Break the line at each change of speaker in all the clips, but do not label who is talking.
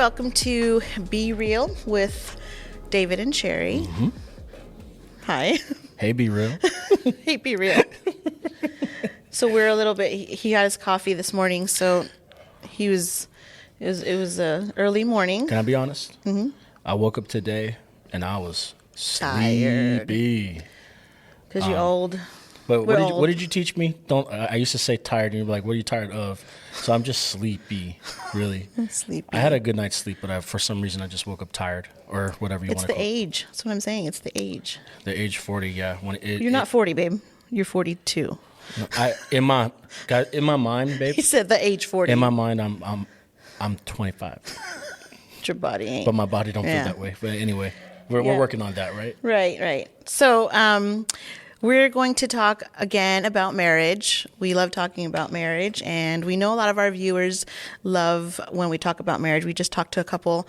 welcome to beREAL with David and Sherrie.
Mm-hmm.
Hi.
Hey, beREAL.
Hey, beREAL. So we're a little bit, he had his coffee this morning, so it was early morning.
Can I be honest?
Mm-hmm.
I woke up today and I was
Tired.
sleepy.
Because you're old.
But
We're
what did you teach me? I used to say tired, and you're like, "What are you tired of?" So I'm just sleepy, really.
Sleepy.
I had a good night's sleep, but for some reason I just woke up tired, or whatever you want to call it.
It's the age. That's what I'm saying. It's the age.
The age 40, yeah.
You're not 40, babe. You're 42.
In my mind, babe.
He said the age 40.
In my mind, I'm 25.
Your body ain't.
But my body don't feel that way. But anyway, we're working on that, right?
Right. So, we're going to talk again about marriage. We love talking about marriage, and we know a lot of our viewers love when we talk about marriage. We just talked to a couple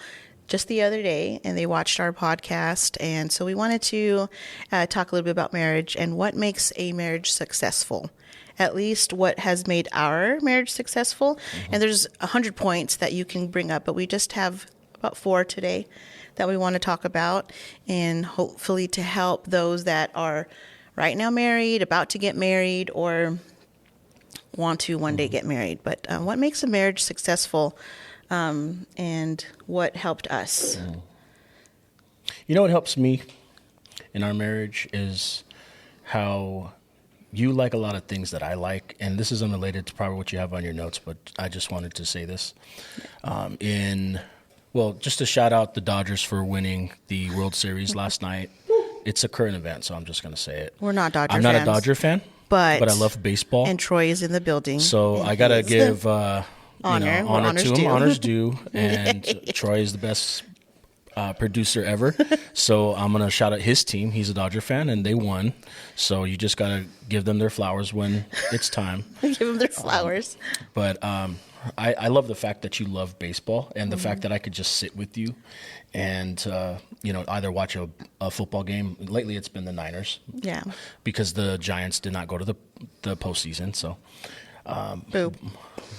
just the other day, and they watched our podcast, and so we wanted to talk a little bit about marriage and what makes a marriage successful. At least what has made our marriage successful. Mm-hmm. And there's 100 points that you can bring up, but we just have about 4 today that we want to talk about, and hopefully to help those that are right now married, about to get married, or want to one day get married. But what makes a marriage successful, and what helped us?
You know what helps me in our marriage is how you like a lot of things that I like, and this is unrelated to probably what you have on your notes, but I just wanted to say this. Just to shout out the Dodgers for winning the World Series last night. It's a current event, so I'm just going to say it.
We're not Dodger fans.
I'm not a Dodger fan, but I love baseball.
And Troy is in the building.
So I got to give honor to him. Honors due. And Troy is the best producer ever. So I'm going to shout out his team. He's a Dodger fan, and they won. So you just got to give them their flowers when it's time.
Give them their flowers.
But I love the fact that you love baseball, and the fact that I could just sit with you and either watch a football game. Lately it's been the Niners. Yeah. Because the Giants did not go to the postseason, so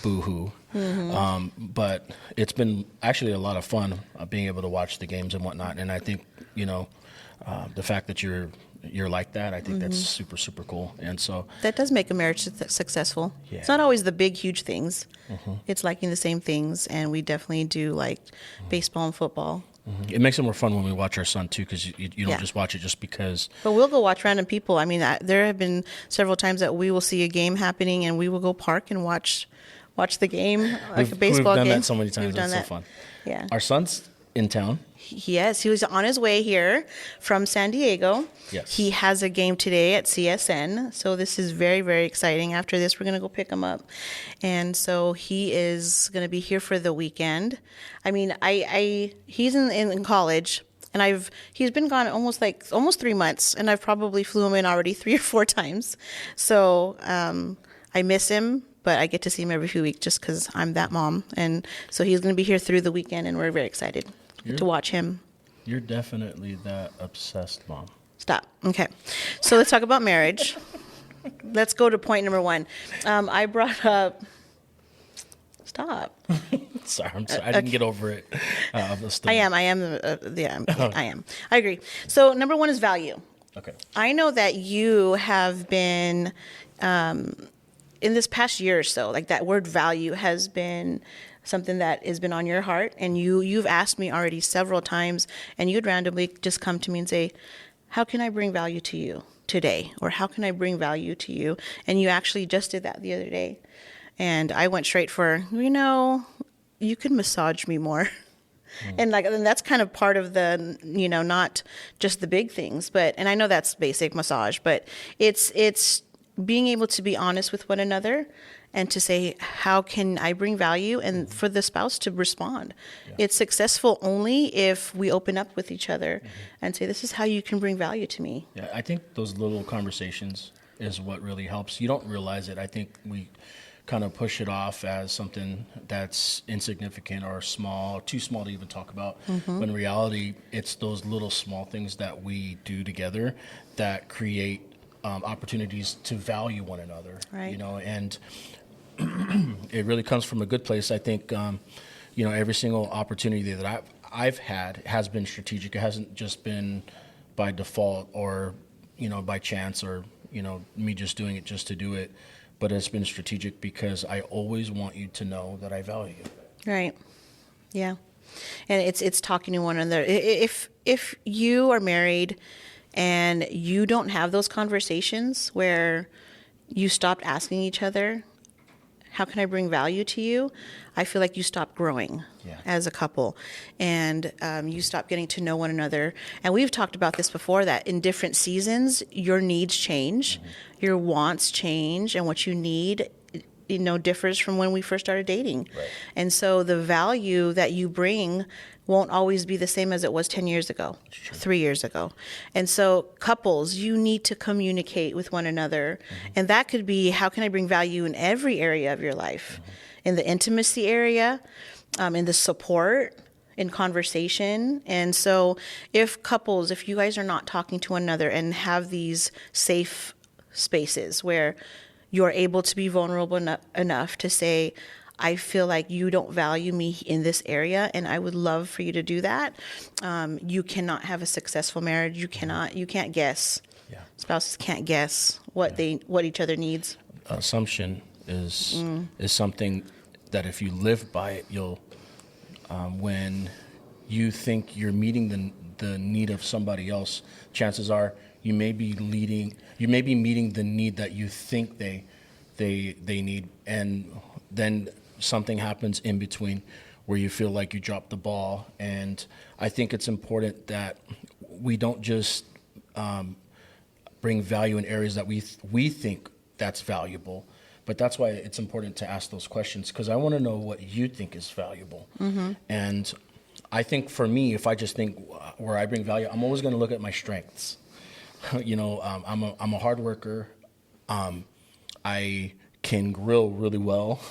boo-hoo. Mm-hmm. But it's been actually a lot of fun being able to watch the games and whatnot, and I think the fact that you're like that, I think that's super, super cool. And so
that does make a marriage successful. Yeah. It's not always the big, huge things. Mm-hmm. It's liking the same things, and we definitely do like baseball and football.
Mm-hmm. It makes it more fun when we watch our son, too, because you don't just watch it just because.
But we'll go watch random people. I mean, there have been several times that we will see a game happening, and we will go park and watch the game, like a baseball game.
We've done that so many times. It's so fun.
Yeah.
Our son's in town.
Yes, he was on his way here from San Diego.
Yes.
He has a game today at CSN, so this is very, very exciting. After this, we're going to go pick him up. And so he is going to be here for the weekend. I mean, he's in college, and he's been gone almost 3 months, and I've probably flew him in already 3 or 4 times. So I miss him, but I get to see him every few weeks just because I'm that mom. And so he's going to be here through the weekend, and we're very excited to watch him.
You're definitely that obsessed mom.
Stop. Okay. So let's talk about marriage. Let's go to point number 1. I brought up... Stop.
Sorry. I didn't get over it.
I am. I am. I agree. So number 1 is value.
Okay.
I know that you have been, in this past year or so, like that word value has been something that has been on your heart, and you've asked me already several times, and you'd randomly just come to me and say, how can I bring value to you today? Or how can I bring value to you? And you actually just did that the other day. And I went straight for, you could massage me more. And that's kind of part of the, not just the big things, and I know that's basic massage, but it's being able to be honest with one another and to say, how can I bring value? And for the spouse to respond. Yeah. It's successful only if we open up with each other and say, this is how you can bring value to me.
Yeah, I think those little conversations is what really helps. You don't realize it. I think we kind of push it off as something that's insignificant or small, too small to even talk about. Mm-hmm. But in reality, it's those little small things that we do together that create opportunities to value one another. Right. And it really comes from a good place. I think, every single opportunity that I've had has been strategic. It hasn't just been by default or, by chance or, me just doing it just to do it. But it's been strategic because I always want you to know that I value you.
Right. Yeah. And it's talking to one another. If you are married and you don't have those conversations where you stopped asking each other, how can I bring value to you? I feel like you stop growing as a couple, and you stop getting to know one another. And we've talked about this before, that in different seasons, your needs change, your wants change, and what you need, differs from when we first started dating.
Right.
And so the value that you bring won't always be the same as it was 10 years ago, 3 years ago. And so couples, you need to communicate with one another. And that could be, how can I bring value in every area of your life? In the intimacy area, in the support, in conversation. And so if you guys are not talking to one another and have these safe spaces where you're able to be vulnerable enough to say, I feel like you don't value me in this area, and I would love for you to do that. You cannot have a successful marriage. You can't guess.
Yeah.
Spouses can't guess what each other needs.
Assumption is something that if you live by it, you'll when you think you're meeting the need of somebody else, chances are you may be meeting the need that you think they need, and then something happens in between where you feel like you dropped the ball. And I think it's important that we don't just bring value in areas that we think that's valuable, but that's why it's important to ask those questions, because I want to know what you think is valuable. And I think for me, if I just think where I bring value, I'm always going to look at my strengths. I'm a hard worker. I can grill really well.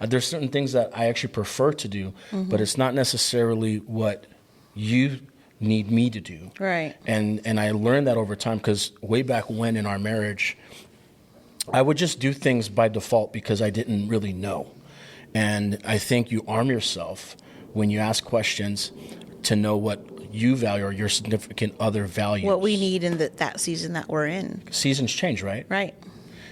There's certain things that I actually prefer to do, but it's not necessarily what you need me to do.
Right.
And I learned that over time, because way back when in our marriage, I would just do things by default because I didn't really know. And I think you arm yourself when you ask questions to know what you value or your significant other values.
What we need in that season that we're in.
Seasons change, right?
Right.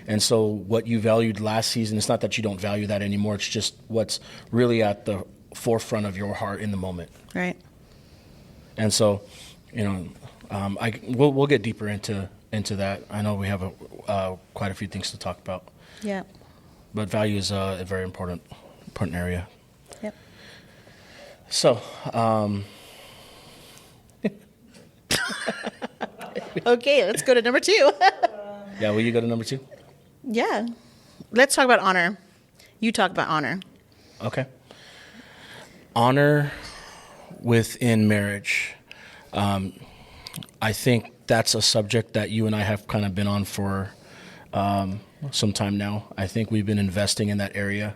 And so what you valued last season, it's not that you don't value that anymore. It's just what's really at the forefront of your heart in the moment.
Right.
And so, we'll get deeper into that. I know we have quite a few things to talk about.
Yeah.
But value is a very important area.
Yep.
So,
Okay, let's go to number 2.
yeah, will you go to number 2?
Yeah. Let's talk about honor. You talk about honor.
Okay. Honor within marriage. I think that's a subject that you and I have kind of been on for some time now. I think we've been investing in that area.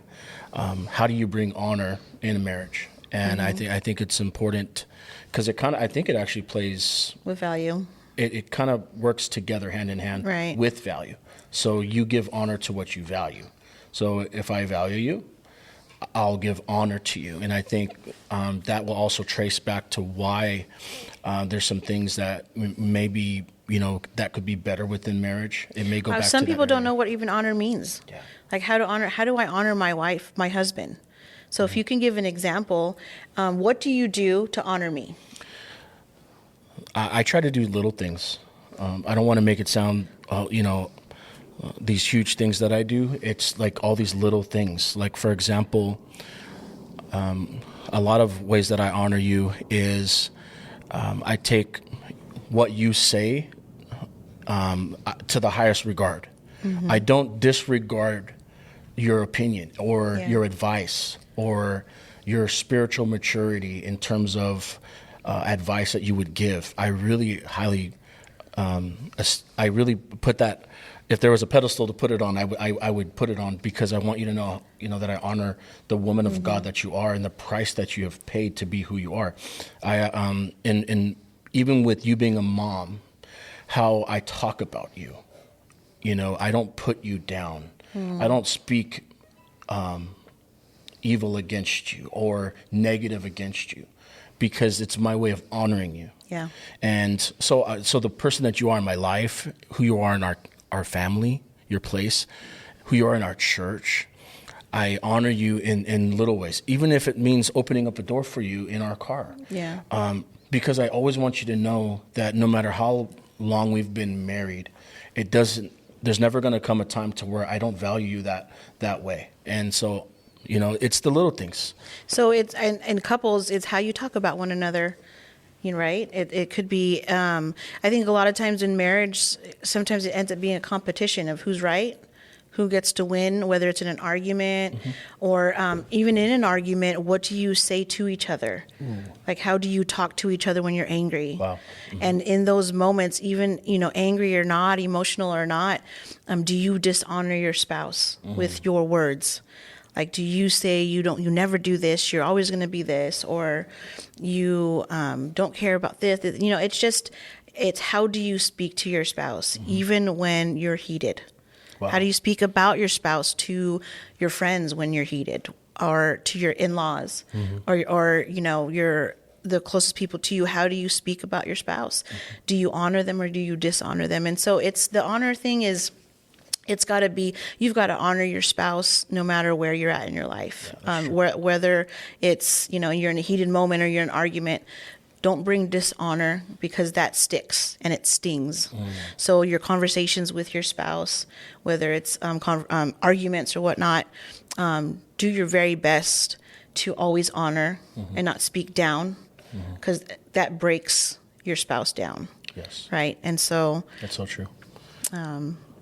How do you bring honor in a marriage? And I think it's important because I think it actually plays
with value.
It kind of works together hand in hand
right.
with value. So you give honor to what you value. So if I value you, I'll give honor to you. And I think that will also trace back to why there's some things that maybe, that could be better within marriage. It may go back to
some people don't
area.
know what even honor means.
Yeah.
Like how do I honor my wife, my husband? So if you can give an example, what do you do to honor me?
I try to do little things. I don't want to make it sound, these huge things that I do. It's like all these little things. Like, for example, a lot of ways that I honor you is I take what you say to the highest regard. I don't disregard your opinion or your advice or your spiritual maturity in terms of advice that you would give. I really put that. If there was a pedestal to put it on, I would put it on because I want you to know, that I honor the woman of God that you are and the price that you have paid to be who you are. And even with you being a mom, how I talk about you, I don't put you down. I don't speak evil against you or negative against you, because it's my way of honoring you.
Yeah.
And so the person that you are in my life, who you are in our family, your place, who you are in our church, I honor you in little ways, even if it means opening up a door for you in our car.
Yeah.
Because I always want you to know that no matter how long we've been married, there's never going to come a time to where I don't value you that way. And so, it's the little things.
So it's in couples, it's how you talk about one another, right? It could be. I think a lot of times in marriage, sometimes it ends up being a competition of who's right, who gets to win, whether it's in an argument or even in an argument. What do you say to each other? Like, how do you talk to each other when you're angry?
Wow.
And in those moments, even, angry or not, emotional or not, do you dishonor your spouse with your words? Like, do you say you never do this, you're always going to be this, or you don't care about this? It's how do you speak to your spouse, even when you're heated?
Wow.
How do you speak about your spouse to your friends when you're heated, or to your in-laws, or your the closest people to you? How do you speak about your spouse? Do you honor them or do you dishonor them? And so it's the honor thing is, it's got to be, you've got to honor your spouse no matter where you're at in your life.
Sure.
Whether it's, you're in a heated moment or you're in an argument, don't bring dishonor, because that sticks and it stings. So your conversations with your spouse, whether it's arguments or whatnot, do your very best to always honor and not speak down, because that breaks your spouse down.
Yes.
Right. And so
That's so true.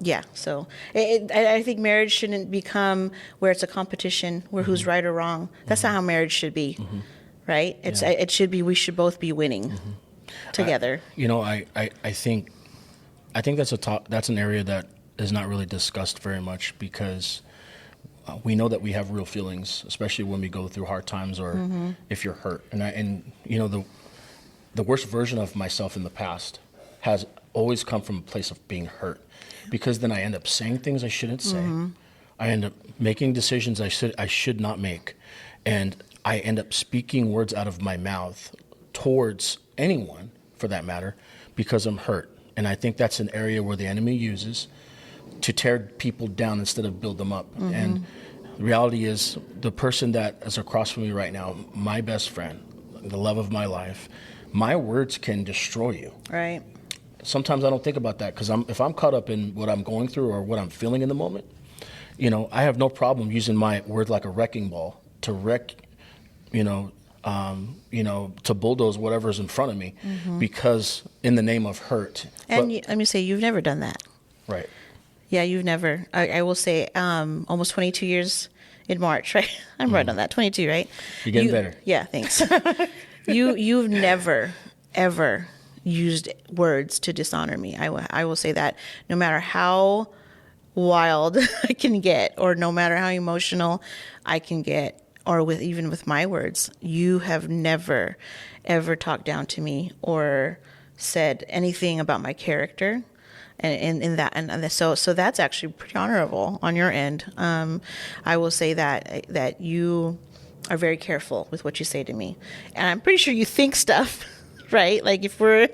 yeah, so I think marriage shouldn't become where it's a competition, where who's right or wrong. That's not how marriage should be, right? It should be, we should both be winning together.
I think that's an area that is not really discussed very much, because we know that we have real feelings, especially when we go through hard times or if you're hurt. And the worst version of myself in the past has always come from a place of being hurt, because then I end up saying things I shouldn't say. I end up making decisions I should not make, and I end up speaking words out of my mouth towards anyone, for that matter, because I'm hurt. And I think that's an area where the enemy uses to tear people down instead of build them up. And the reality is, the person that is across from me right now, my best friend, the love of my life, my words can destroy you.
Right.
Sometimes I don't think about that, because if I'm caught up in what I'm going through or what I'm feeling in the moment, I have no problem using my word like a wrecking ball to wreck, to bulldoze whatever's in front of me, because in the name of hurt.
And let me say, you've never done that.
Right.
Yeah, you've never. I will say, almost 22 years in March, right? I'm right on that. 22, right?
You're getting better.
Yeah, thanks. You've never, ever used words to dishonor me. I will say that, no matter how wild I can get, or no matter how emotional I can get, or even with my words, you have never, ever talked down to me or said anything about my character. And so that's actually pretty honorable on your end. I will say that you are very careful with what you say to me, and I'm pretty sure you think stuff, right? Like, if we're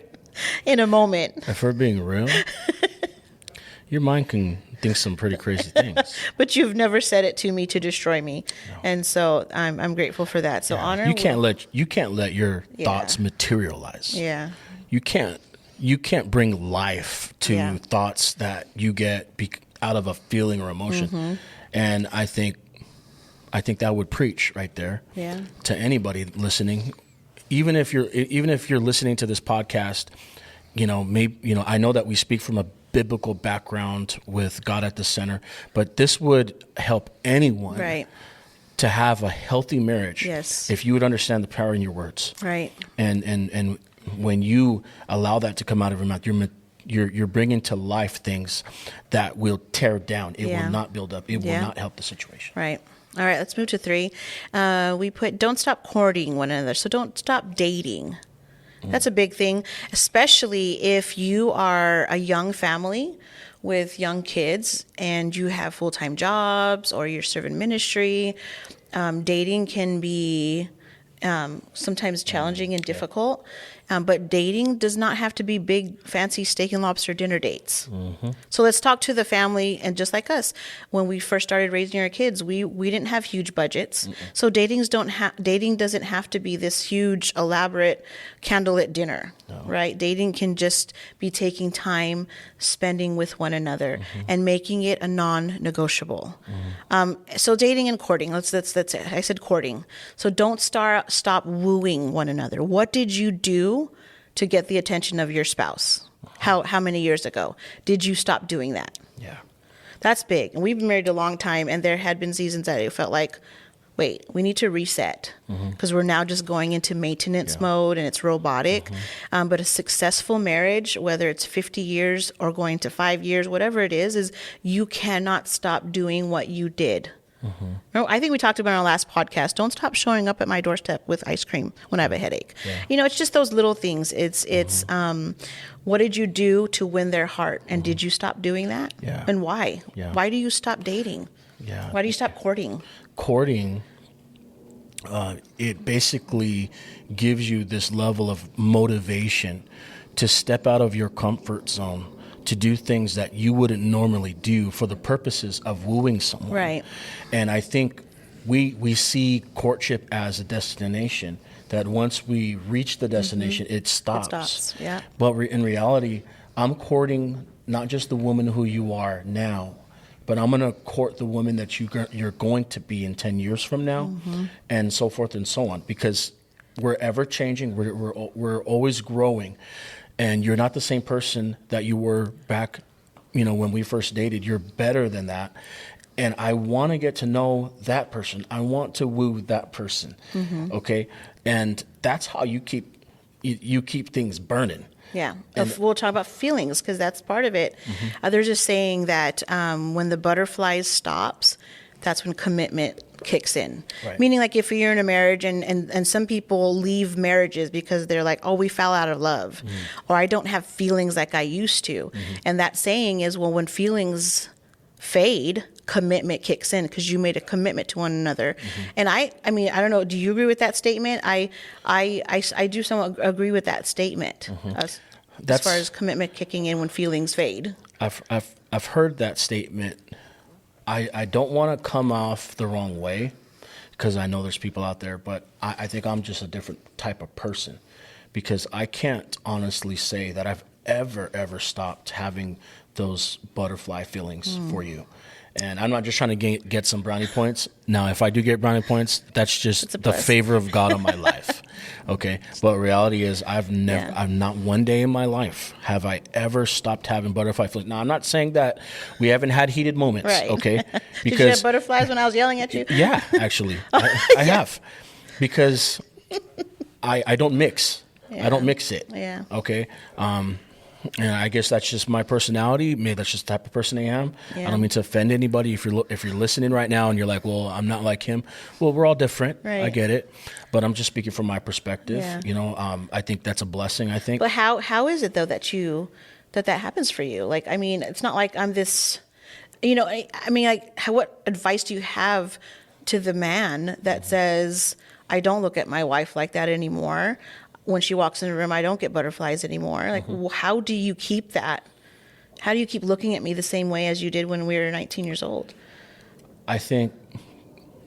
in a moment,
If we're being real, your mind can think some pretty crazy things.
but you've never said it to me to destroy me, and so I'm grateful for that. So honor.
You can't let your thoughts materialize.
Yeah.
You can't bring life to
Yeah.
thoughts that you get out of a feeling or emotion. And I think that would preach right there.
Yeah.
To anybody listening, even if you're listening to this podcast, I know that we speak from a biblical background with God at the center, but this would help anyone
Right.
to have a healthy marriage.
Yes.
If you would understand the power in your words.
Right.
And when you allow that to come out of your mouth, you're bringing to life things that will tear down. It will not build up. It will not help the situation.
Right. All right, let's move to 3. We put, don't stop courting one another. So don't stop dating. That's a big thing, especially if you are a young family with young kids and you have full-time jobs or you're serving ministry, dating can be sometimes challenging and difficult. But dating does not have to be big, fancy steak and lobster dinner dates. So let's talk to the family. And just like us, when we first started raising our kids, we didn't have huge budgets. So dating doesn't have to be this huge, elaborate, candlelit dinner, right? Dating can just be taking time, spending with one another, and making it a non-negotiable. So dating and courting. That's it. I said courting. So don't stop wooing one another. What did you do to get the attention of your spouse? How many years ago did you stop doing that?
Yeah.
That's big. And we've been married a long time, and there had been seasons that it felt like, wait, we need to reset because we're now just going into maintenance mode and it's robotic. But a successful marriage, whether it's 50 years or going to 5 years, whatever it is you cannot stop doing what you did. No, I think we talked about in our last podcast, don't stop showing up at my doorstep with ice cream when I have a headache. It's just those little things. It's what did you do to win their heart? And did you stop doing that?
Yeah.
And why?
Yeah.
Why do you stop dating?
Yeah.
Why do you stop courting?
Courting, it basically gives you this level of motivation to step out of your comfort zone, to do things that you wouldn't normally do for the purposes of wooing someone.
Right.
And I think we see courtship as a destination, that once we reach the destination, it stops.
It stops, yeah.
But in reality, I'm courting not just the woman who you are now, but I'm going to court the woman that you're going to be in 10 years from now, and so forth and so on, because we're ever changing. We're always growing. And you're not the same person that you were back, when we first dated. You're better than that. And I want to get to know that person. I want to woo that person. Okay? And that's how you keep things burning.
Yeah. We'll talk about feelings because that's part of it. There's a saying that when the butterflies stops, that's when commitment kicks in.
Right.
Meaning, like, if you're in a marriage and some people leave marriages because they're like, oh, we fell out of love, or I don't have feelings like I used to. And that saying is, well, when feelings fade, commitment kicks in because you made a commitment to one another. And I mean, I don't know, do you agree with that statement? I do somewhat agree with that statement as far as commitment kicking in when feelings fade.
I've heard that statement. I don't want to come off the wrong way because I know there's people out there, but I think I'm just a different type of person, because I can't honestly say that I've ever stopped having those butterfly feelings for you. And I'm not just trying to get some brownie points. Now, if I do get brownie points, that's just the favor of God on my life. Okay. But reality is I've not one day in my life have I ever stopped having butterfly feelings. Now, I'm not saying that we haven't had heated moments.
Right.
Okay.
Because did you have butterflies when I was yelling at you?
Yeah, actually. I have. Because I don't mix. I don't mix it.
Yeah.
Okay. And I guess that's just my personality. Maybe that's just the type of person I am.
Yeah.
I don't mean to offend anybody. If you're listening right now and you're like, well, I'm not like him. Well, we're all different.
Right.
I get it. But I'm just speaking from my perspective.
Yeah.
I think that's a blessing, I think.
But how is it, though, that happens for you? Like, I mean, it's not like I'm this, I mean, like, what advice do you have to the man that says, I don't look at my wife like that anymore? When she walks in the room, I don't get butterflies anymore. Like, how do you keep that? How do you keep looking at me the same way as you did when we were 19 years old?
I think,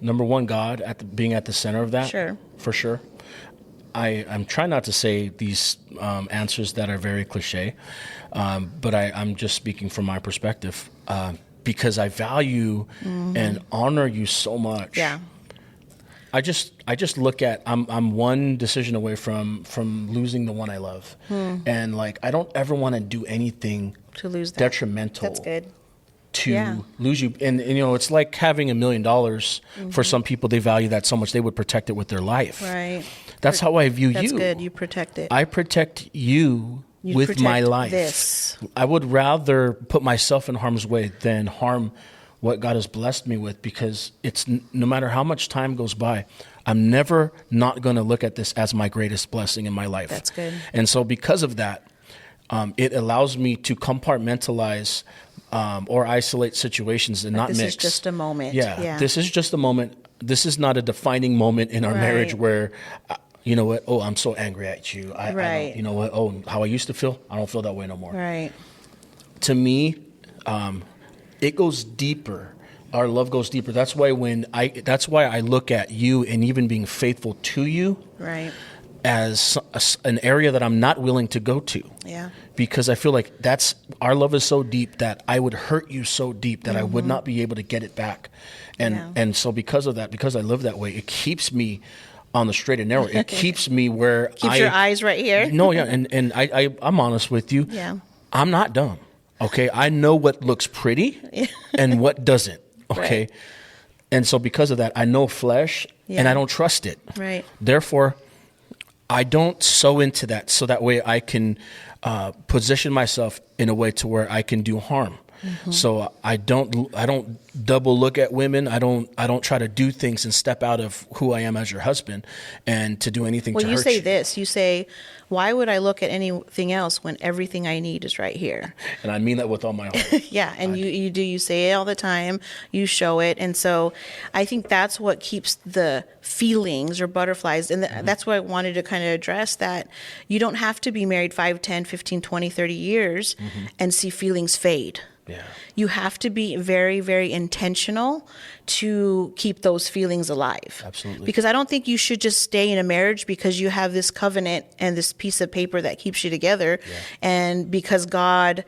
number one, God being at the center of that.
Sure.
For sure. I'm trying not to say these answers that are very cliche, but I'm just speaking from my perspective because I value and honor you so much.
Yeah.
I just look at I'm one decision away from losing the one I love, and like I don't ever want to do anything
To lose that.
detrimental.
That's good.
To lose you, and it's like having $1 million. For some people, they value that so much they would protect it with their life.
Right.
That's how I view
That's
you.
good. You protect it.
I protect you with
protect
my life.
this.
I would rather put myself in harm's way than harm what God has blessed me with, because it's no matter how much time goes by, I'm never not going to look at this as my greatest blessing in my life.
That's good.
And so because of that, it allows me to compartmentalize or isolate situations and not
this
mix.
is just a moment.
Yeah, this is just a moment. This is not a defining moment in our marriage where, you know what? Oh, I'm so angry at you. I don't, you know what? Oh, how I used to feel, I don't feel that way no more.
Right.
To me, it goes deeper. Our love goes deeper. That's why that's why I look at you and even being faithful to you,
Right.
as an area that I'm not willing to go to.
Yeah.
Because I feel like our love is so deep that I would hurt you so deep that I would not be able to get it back. And so because of that, because I live that way, it keeps me on the straight and narrow. It keeps me where
Keeps your eyes right here.
No, yeah. And I'm honest with you.
Yeah.
I'm not dumb. Okay. I know what looks pretty and what doesn't. Okay.
Right.
And so because of that, I know flesh and I don't trust it.
Right.
Therefore, I don't sow into that so that way I can position myself in a way to where I can do harm. So I don't double look at women. I don't try to do things and step out of who I am as your husband and to do anything to hurt you.
Well, you say this. You say, why would I look at anything else when everything I need is right here?
And I mean that with all my heart.
Yeah, and you say it all the time. You show it. And so I think that's what keeps the feelings or butterflies. And that's what I wanted to kind of address, that you don't have to be married 5, 10, 15, 20, 30 years and see feelings fade.
Yeah.
You have to be very, very intentional to keep those feelings alive.
Absolutely.
Because I don't think you should just stay in a marriage because you have this covenant and this piece of paper that keeps you together. Yeah. And because God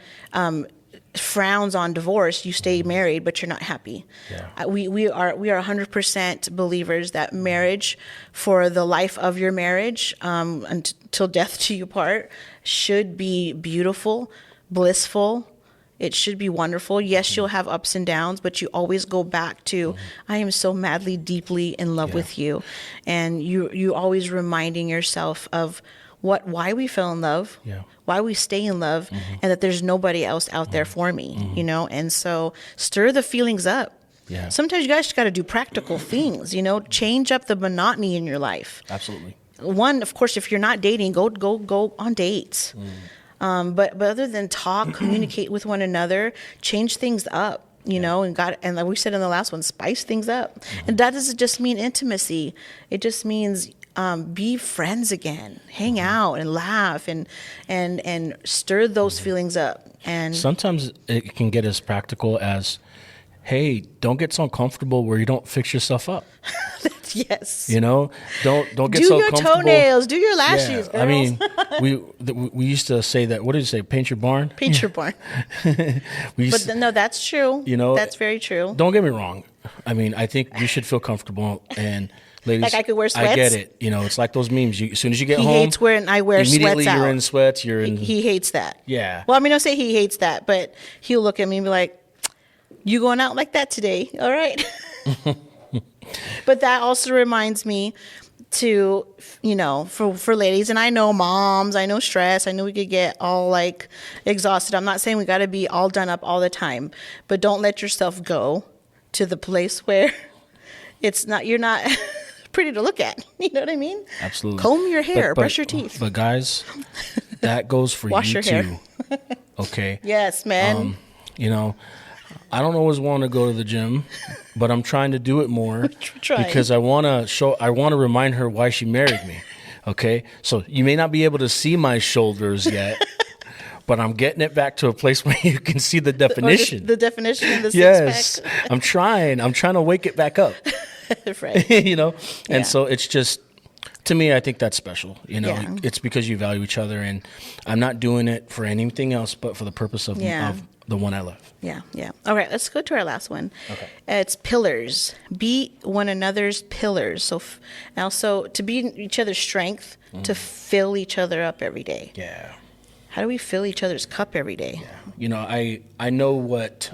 frowns on divorce, you stay married, but you're not happy. Yeah. We are 100% believers that marriage, for the life of your marriage, until death do you part, should be beautiful, blissful. It should be wonderful. Yes, you'll have ups and downs, but you always go back to, I am so madly, deeply in love with you. And you always reminding yourself of why we fell in love, why we stay in love, and that there's nobody else out there for me, you know? And so stir the feelings up. Yeah. Sometimes you guys just got to do practical things, you know, change up the monotony in your life.
Absolutely.
One, of course, if you're not dating, go on dates. But other than talk, communicate with one another, change things up, you know, and like we said in the last one, spice things up. And that doesn't just mean intimacy. It just means be friends again, hang out and laugh and stir those feelings up. And
sometimes it can get as practical as, hey, don't get so uncomfortable where you don't fix yourself up.
Yes.
You know, don't get so comfortable.
Do your toenails, do your lashes, girls.
I mean, we used to say that. What did you say? Paint your barn.
Paint your barn. No, that's true.
You know,
that's very true.
Don't get me wrong. I mean, I think you should feel comfortable. And ladies,
like I could wear sweats.
I get it. You know, it's like those memes. As soon as you get home,
he hates wearing. I wear
immediately
sweats.
You're in sweats. You're in.
He hates that.
Yeah.
Well, I mean, I'll say he hates that, but he'll look at me and be like, "You going out like that today? All right." But that also reminds me to, you know, for ladies, and I know moms, I know stress, I know we could get all like exhausted. I'm not saying we got to be all done up all the time, but don't let yourself go to the place where you're not pretty to look at. You know what I mean?
Absolutely.
Comb your hair, brush your teeth.
But guys, that goes for
Wash
you
your
too.
hair.
Okay.
Yes, man.
You know, I don't always want to go to the gym, but I'm trying to do it more because I want to remind her why she married me. Okay. So you may not be able to see my shoulders yet, but I'm getting it back to a place where you can see the definition.
The definition of the
six pack.
Yes.
I'm trying to wake it back up.
Right.
You know? And so it's just, to me, I think that's special. You know, it's because you value each other, and I'm not doing it for anything else but for the purpose of the one I love.
Yeah, yeah. All right, let's go to our last one.
Okay.
It's pillars. Be one another's pillars. So also to be each other's strength, to fill each other up every day.
Yeah.
How do we fill each other's cup every day?
Yeah. You know, I know what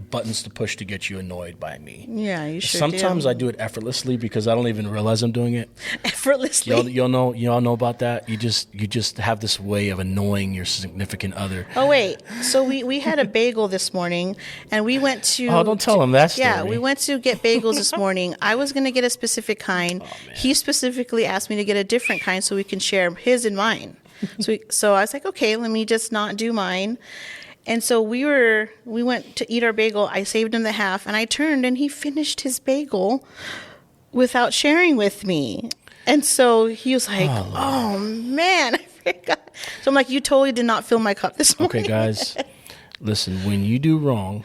buttons to push to get you annoyed by me.
Yeah, you sure
Sometimes
do.
I do it effortlessly because I don't even realize I'm doing it.
Effortlessly?
Y'all know about that? You just have this way of annoying your significant other.
Oh, wait. So we had a bagel this morning, and we went to...
Oh, don't tell him that story.
Yeah, we went to get bagels this morning. I was going to get a specific kind.
Oh,
he specifically asked me to get a different kind so we can share his and mine. So I was like, okay, let me just not do mine. And so we went to eat our bagel. I saved him the half, and I turned, and he finished his bagel without sharing with me. And so he was like, oh man, I forgot. So I'm like, you totally did not fill my cup this morning.
Okay, guys, listen, when you do wrong,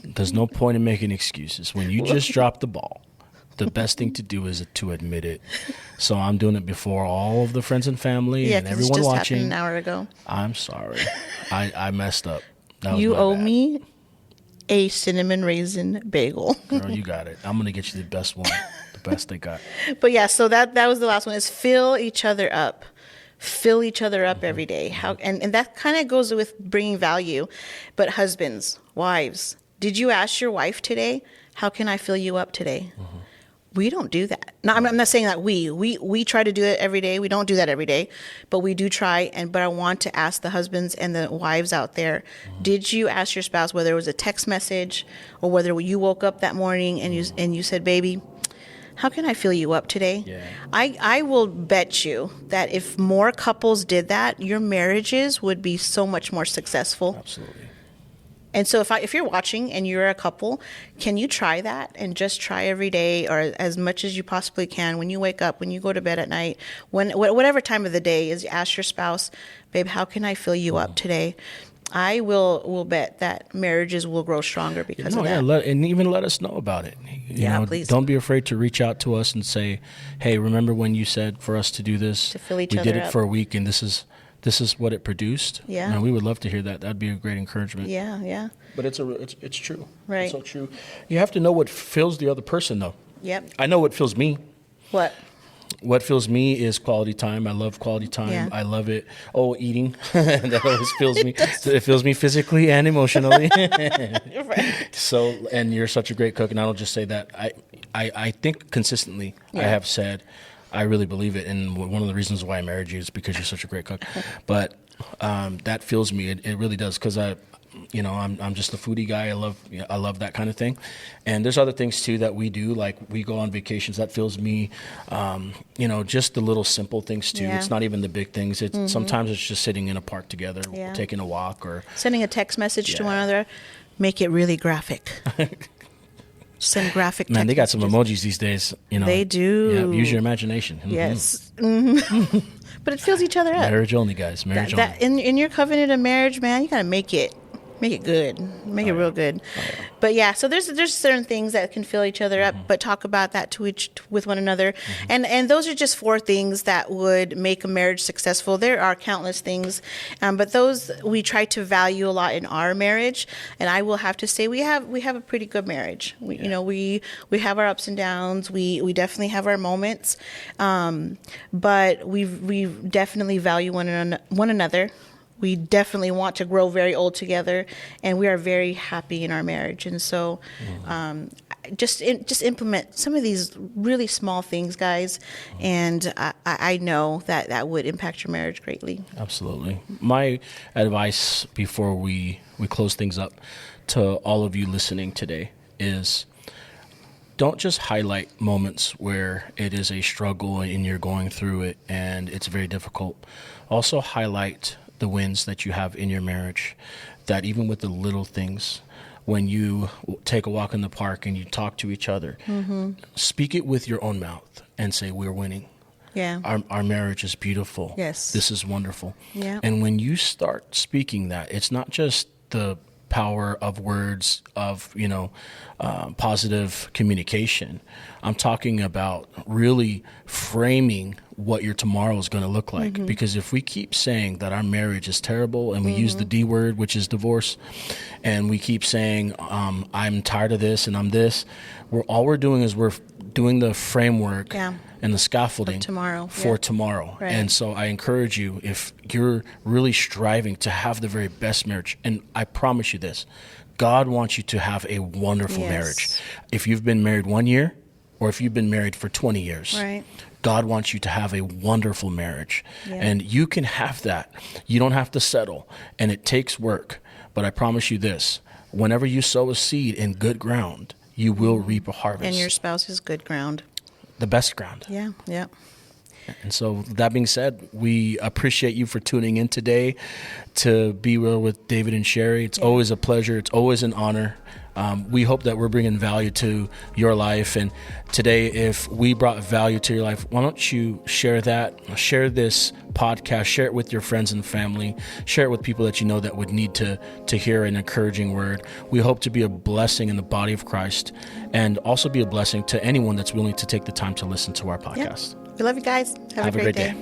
there's no point in making excuses. When you just drop the ball, the best thing to do is to admit it. So I'm doing it before all of the friends and family and
'cause
everyone
it just
watching.
happened an hour ago.
I'm sorry. I messed up. That was
You
my
owe
bad.
me a cinnamon raisin bagel.
Girl, you got it. I'm going to get you the best one. The best they got.
But yeah, so that was the last one, is fill each other up. Fill each other up every day. And that kind of goes with bringing value. But husbands, wives, did you ask your wife today, how can I fill you up today? We don't do that. No, I'm not saying that we try to do it every day. We don't do that every day, but we do try. But I want to ask the husbands and the wives out there, did you ask your spouse, whether it was a text message or whether you woke up that morning and you said, baby, how can I fill you up today?
Yeah.
I will bet you that if more couples did that, your marriages would be so much more successful.
Absolutely.
And so if you're watching and you're a couple, can you try that and just try every day or as much as you possibly can when you wake up, when you go to bed at night, whatever time of the day is, ask your spouse, babe, how can I fill you up today? I will bet that marriages will grow stronger because of that.
Yeah, and even let us know about it. You know,
please.
Don't be afraid to reach out to us and say, hey, remember when you said for us to do this?
To fill each
we
other
did it
up.
for a week and this is what it produced.
Yeah.
And we would love to hear that. That'd be a great encouragement.
Yeah.
But it's true.
Right.
It's so true. You have to know what fills the other person, though.
Yep.
I know what fills me.
What?
What fills me is quality time. I love quality time.
Yeah.
I love it. Oh, eating. That always fills me. It fills me physically and emotionally.
Right.
So, and you're such a great cook, and I don't just say that. I think consistently, I have said, I really believe it, and one of the reasons why I married you is because you're such a great cook. But that fills me. It really does, because I'm just a foodie guy. I love that kind of thing. And there's other things too that we do, like we go on vacations. That fills me. Just the little simple things too.
Yeah.
It's not even the big things. It's sometimes it's just sitting in a park together, taking a walk, or
Sending a text message to one another, make it really graphic. Send graphic text
man, they got some
messages.
emojis these days.
They do.
Yeah, use your imagination. Mhm.
Yes. But it fills each other up.
Marriage only, guys. Marriage
That
only.
in your covenant of marriage, man, you gotta make it good, make it real good. But yeah, so there's certain things that can fill each other up, but talk about that with one another, and those are just 4 things that would make a marriage successful. There are countless things, but those we try to value a lot in our marriage. And I will have to say we have a pretty good marriage. We have our ups and downs. We definitely have our moments, but we definitely value one another. We definitely want to grow very old together, and we are very happy in our marriage. And so, just implement some of these really small things, guys, and I know that would impact your marriage greatly.
Absolutely. My advice before we close things up to all of you listening today is, don't just highlight moments where it is a struggle and you're going through it and it's very difficult. Also highlight the wins that you have in your marriage, that even with the little things, when you take a walk in the park and you talk to each other, speak it with your own mouth and say, we're winning.
Yeah.
Our marriage is beautiful.
Yes.
This is wonderful.
Yeah.
And when you start speaking that, it's not just the power of words of, positive communication. I'm talking about really framing what your tomorrow is going to look like. Because if we keep saying that our marriage is terrible and we use the D word, which is divorce, and we keep saying, I'm tired of this and I'm this, all we're doing is we're doing the framework and the scaffolding for tomorrow.
Right.
And so I encourage you, if you're really striving to have the very best marriage, and I promise you this, God wants you to have a wonderful marriage. If you've been married 1 year or if you've been married for 20 years,
Right.
God wants you to have a wonderful marriage.
Yeah.
And you can have that. You don't have to settle. And it takes work. But I promise you this, whenever you sow a seed in good ground, you will reap a harvest.
And your spouse is good ground.
The best ground.
Yeah.
And so that being said, we appreciate you for tuning in today to Be Real with David and Sherrie. It's always a pleasure. It's always an honor. We hope that we're bringing value to your life. And today, if we brought value to your life, why don't you share that? Share this podcast. Share it with your friends and family. Share it with people that you know that would need to hear an encouraging word. We hope to be a blessing in the body of Christ and also be a blessing to anyone that's willing to take the time to listen to our podcast.
We love you guys. Have a great day.